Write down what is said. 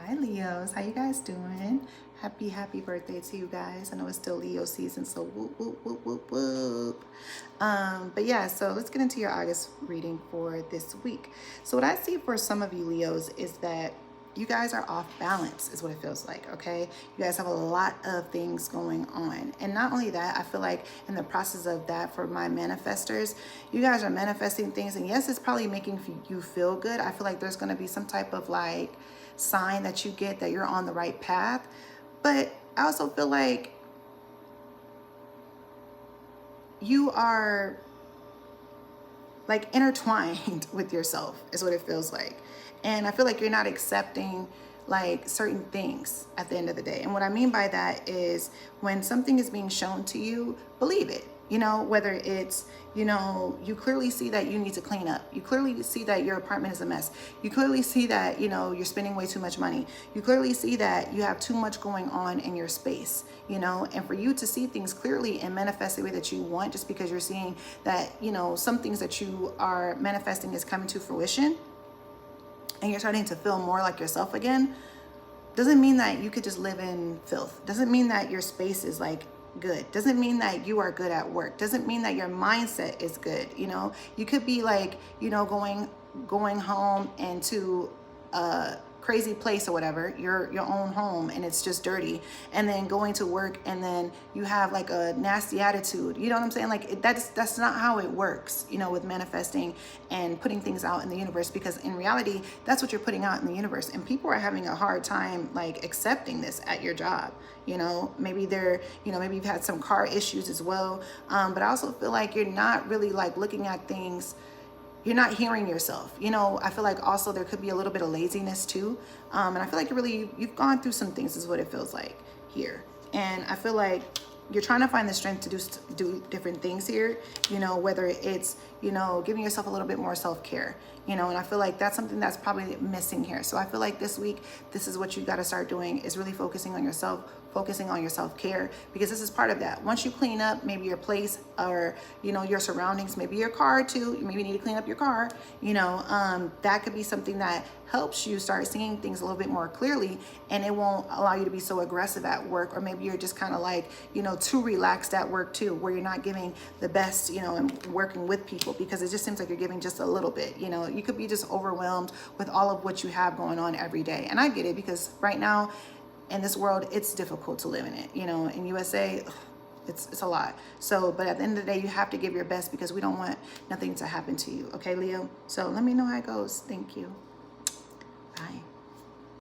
Hi Leos, how you guys doing? Happy birthday to you guys. I know it's still Leo season, so whoop whoop whoop whoop whoop. But yeah, so let's get into your August reading for this week. So what I see for some of you Leos is that you guys are off balance is what it feels like. Okay, you guys have a lot of things going on, and not only that, I feel like in the process of that, for my manifestors, you guys are manifesting things, and yes, it's probably making you feel good. I feel like there's going to be some type of like sign that you get that you're on the right path, but I also feel like you are like intertwined with yourself is what it feels like. And I feel like you're not accepting like certain things at the end of the day. And what I mean by that is when something is being shown to you, believe it. You know, whether it's, you know, you clearly see that you need to clean up. You clearly see that your apartment is a mess. You clearly see that, you know, you're spending way too much money. You clearly see that you have too much going on in your space, you know, and for you to see things clearly and manifest the way that you want, just because you're seeing that, you know, some things that you are manifesting is coming to fruition and you're starting to feel more like yourself again, doesn't mean that you could just live in filth. Doesn't mean that your space is like good. Doesn't mean that you are good at work. Doesn't mean that your mindset is good. You know, you could be like, you know, going home and to a crazy place or whatever, your own home, and it's just dirty, and then going to work and then you have like a nasty attitude. You know what I'm saying? Like that's not how it works, you know, with manifesting and putting things out in the universe, because in reality that's what you're putting out in the universe, and people are having a hard time like accepting this at your job. You know, maybe they're, you know, maybe you've had some car issues as well, but I also feel like you're not really like looking at things, you're not hearing yourself. You know, I feel like also there could be a little bit of laziness too. And I feel like you've gone through some things is what it feels like here. And I feel like you're trying to find the strength to do different things here, you know, whether it's, you know, giving yourself a little bit more self-care, you know, and I feel like that's something that's probably missing here. So I feel like this week, this is what you got to start doing, is really focusing on yourself, focusing on your self-care, because this is part of that. Once you clean up maybe your place or, you know, your surroundings, maybe your car too, you maybe need to clean up your car, you know, that could be something that helps you start seeing things a little bit more clearly, and it won't allow you to be so aggressive at work, or maybe you're just kind of like, you know, too relaxed at work too, where you're not giving the best, you know, and working with people, because it just seems like you're giving just a little bit. You know, you could be just overwhelmed with all of what you have going on every day. And I get it, because right now in this world, it's difficult to live in it, you know, in USA, it's a lot. So, but at the end of the day, you have to give your best, because we don't want nothing to happen to you. Okay, Leo? So let me know how it goes. Thank you. Bye.